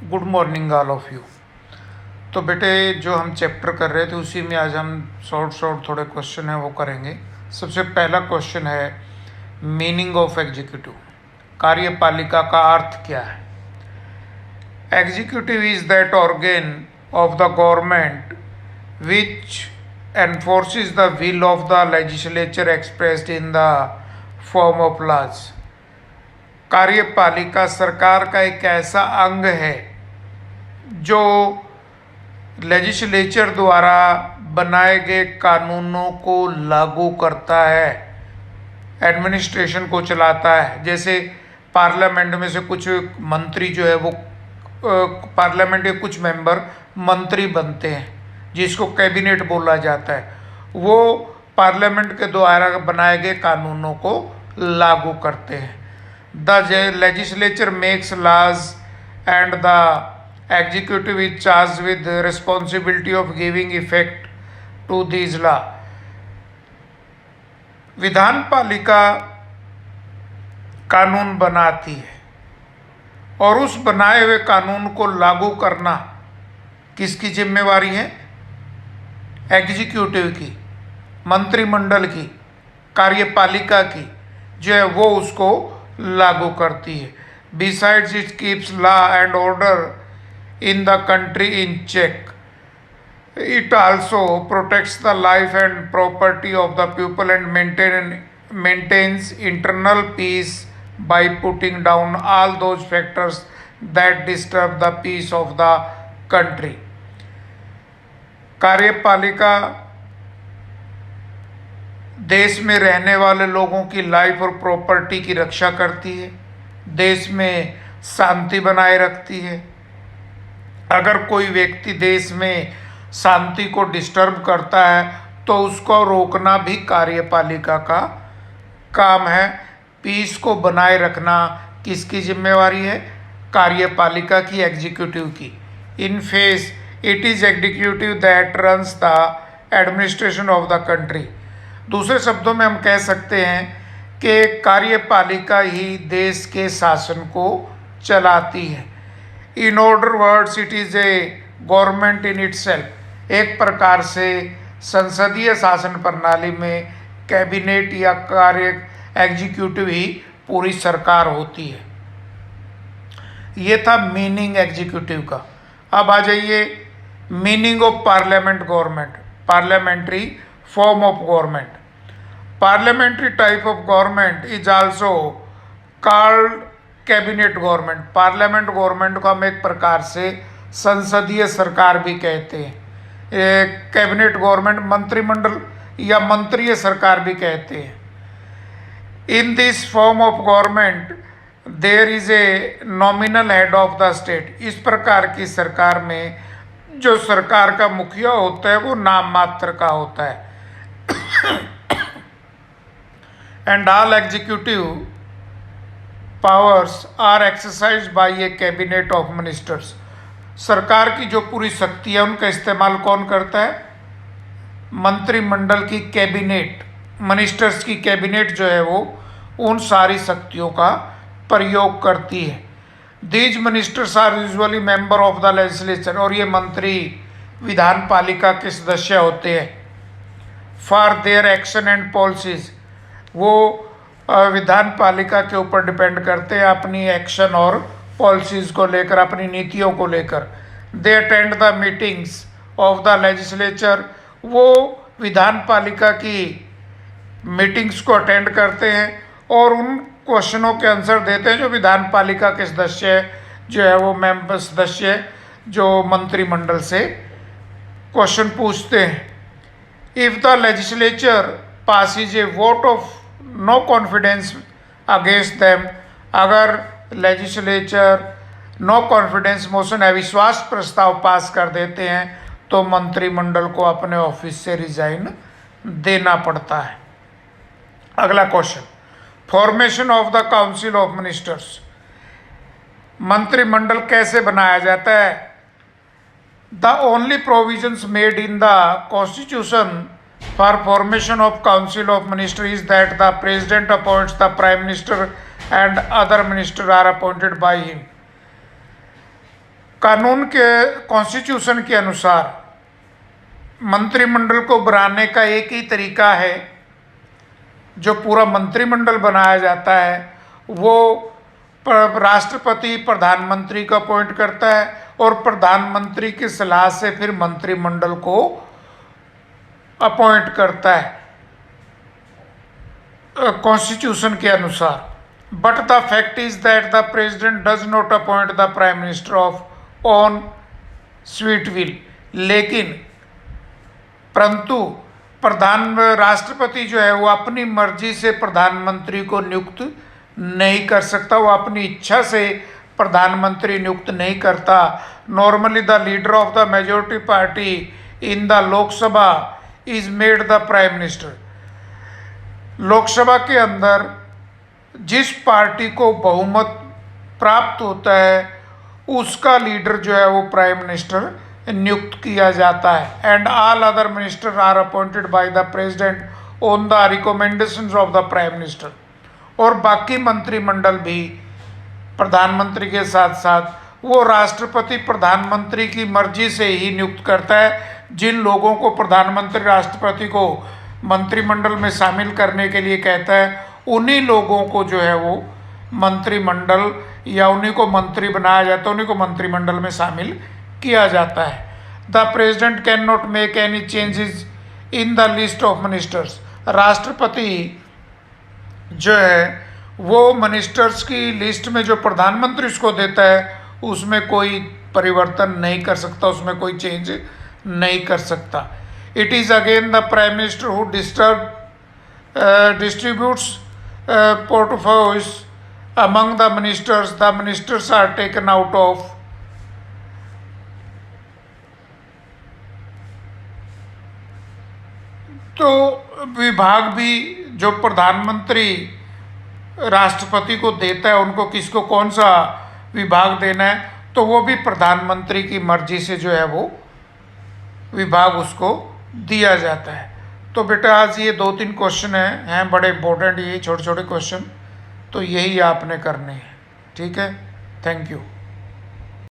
Good morning all of you. तो बेटे, जो हम चैप्टर कर रहे थे उसी में आज हम शॉर्ट थोड़े क्वेश्चन हैं वो करेंगे। सबसे पहला क्वेश्चन है मीनिंग ऑफ एग्जीक्यूटिव। कार्यपालिका का अर्थ क्या है? Executive is that organ of the government which enforces the will of the legislature expressed in the form of laws. कार्यपालिका सरकार का एक ऐसा अंग है जो लेजिस्लेचर द्वारा बनाए गए कानूनों को लागू करता है, एडमिनिस्ट्रेशन को चलाता है। जैसे पार्लियामेंट में से कुछ मंत्री जो है वो पार्लियामेंट के कुछ मेंबर मंत्री बनते हैं जिसको कैबिनेट बोला जाता है। वो पार्लियामेंट के द्वारा बनाए गए कानूनों को लागू करते हैं। The legislature makes laws and the executive is charged with the responsibility of giving effect to these law। विधान पालिका कानून बनाती है और उस बनाए हुए कानून को लागू करना किसकी जिम्मेवारी है? एग्जीक्यूटिव की, मंत्रिमंडल की, कार्यपालिका की, जो है वो उसको लागू करती है। Besides it keeps law and order in the country in check. It also protects the life and property of the people and maintains internal peace by putting down all those factors that disturb the peace of the country। कार्यपालिका देश में रहने वाले लोगों की life और property की रक्षा करती है, देश में शांति बनाए रखती है। अगर कोई व्यक्ति देश में शांति को डिस्टर्ब करता है तो उसको रोकना भी कार्यपालिका का काम है। पीस को बनाए रखना किसकी जिम्मेवारी है? कार्यपालिका की, एग्जीक्यूटिव की। इन फेस it is executive that runs the administration of the country. दूसरे शब्दों में हम कह सकते हैं कि कार्यपालिका ही देश के शासन को चलाती है। In order words it is a government in itself. एक प्रकार से संसदीय शासन प्रणाली में कैबिनेट या कार्य एग्जीक्यूटिव ही पूरी सरकार होती है। ये था मीनिंग एग्जीक्यूटिव का। अब आ जाइए meaning of parliament government, parliamentary form of government. Parliamentary type of government is also called cabinet government. Parliament government को हम एक प्रकार से संसदीय सरकार भी कहते हैं। कैबिनेट गवर्नमेंट मंत्रिमंडल या मंत्रीय सरकार भी कहते हैं। In this form of government there is a nominal head of the state. इस प्रकार की सरकार में जो सरकार का मुखिया होता है वो नाम मात्र का होता है। And all executive powers are exercise by a cabinet of ministers. सरकार की जो पूरी शक्ति है उनका इस्तेमाल कौन करता है? मंत्रिमंडल की कैबिनेट, मिनिस्टर्स की कैबिनेट जो है वो उन सारी शक्तियों का प्रयोग करती है। These ministers are usually member of the legislature. और ये मंत्री विधान पालिका के सदस्य होते हैं। For their action and policies, वो विधान पालिका के ऊपर डिपेंड करते हैं अपनी एक्शन और पॉलिसीज़ को लेकर, अपनी नीतियों को लेकर। They attend the meetings of the legislature. वो विधान पालिका की मीटिंग्स को अटेंड करते हैं और उन क्वेश्चनों के आंसर देते हैं जो विधान पालिका के सदस्य जो है वो मेंबर सदस्य जो मंत्रिमंडल से क्वेश्चन पूछते हैं। If the legislature passes a vote of no confidence against them, अगर लेजिस्लेचर नो कॉन्फिडेंस मोशन अविश्वास प्रस्ताव पास कर देते हैं तो मंत्रिमंडल को अपने ऑफिस से रिजाइन देना पड़ता है। अगला question, formation of the council of ministers. मंत्रिमंडल कैसे बनाया जाता है? The only provisions made in the constitution for formation of council of ministry is that the president appoints the prime minister and other ministers are appointed by him। कानून के constitution के अनुसार मंत्रिमंडल को बनाने का एक ही तरीका है, जो पूरा मंत्रिमंडल बनाया जाता है वो राष्ट्रपति प्रधानमंत्री को अपॉइंट करता है और प्रधानमंत्री की सलाह से फिर मंत्रिमंडल को अपॉइंट करता है कॉन्स्टिट्यूशन के अनुसार। But the fact is that the president does not appoint the prime minister of on sweet will. लेकिन परंतु राष्ट्रपति जो है वो अपनी मर्जी से प्रधानमंत्री को नियुक्त नहीं कर सकता, वो अपनी इच्छा से प्रधानमंत्री नियुक्त नहीं करता। Normally the leader of the majority party in the Lok Sabha is made the prime minister. Lok Sabha के अंदर जिस पार्टी को बहुमत प्राप्त होता है उसका लीडर जो है वो प्राइम मिनिस्टर नियुक्त किया जाता है। And all other minister are appointed by the president on the recommendations of the prime minister. और बाकी मंत्रिमंडल भी प्रधानमंत्री के साथ साथ वो राष्ट्रपति प्रधानमंत्री की मर्जी से ही नियुक्त करता है। जिन लोगों को प्रधानमंत्री राष्ट्रपति को मंत्रिमंडल में शामिल करने के लिए कहता है उन्हीं लोगों को जो है वो मंत्रिमंडल या उन्हीं को मंत्री बनाया जाता है, उन्हीं को मंत्रिमंडल में शामिल किया जाता है। The president can not make any changes in the list of ministers. राष्ट्रपति जो है वो मिनिस्टर्स की लिस्ट में जो प्रधानमंत्री उसको देता है उसमें कोई परिवर्तन नहीं कर सकता, उसमें कोई चेंज नहीं कर सकता। It is again the prime minister who distributes portfolios among the ministers. The ministers are taken out of तो विभाग भी जो प्रधानमंत्री राष्ट्रपति को देता है उनको किसको कौन सा विभाग देना है तो वो भी प्रधानमंत्री की मर्जी से जो है वो विभाग उसको दिया जाता है। तो बेटा आज ये 2-3 क्वेश्चन हैं बड़े इंपॉर्टेंट, ये छोटे छोटे क्वेश्चन, तो यही आपने करने हैं। ठीक है, थैंक यू।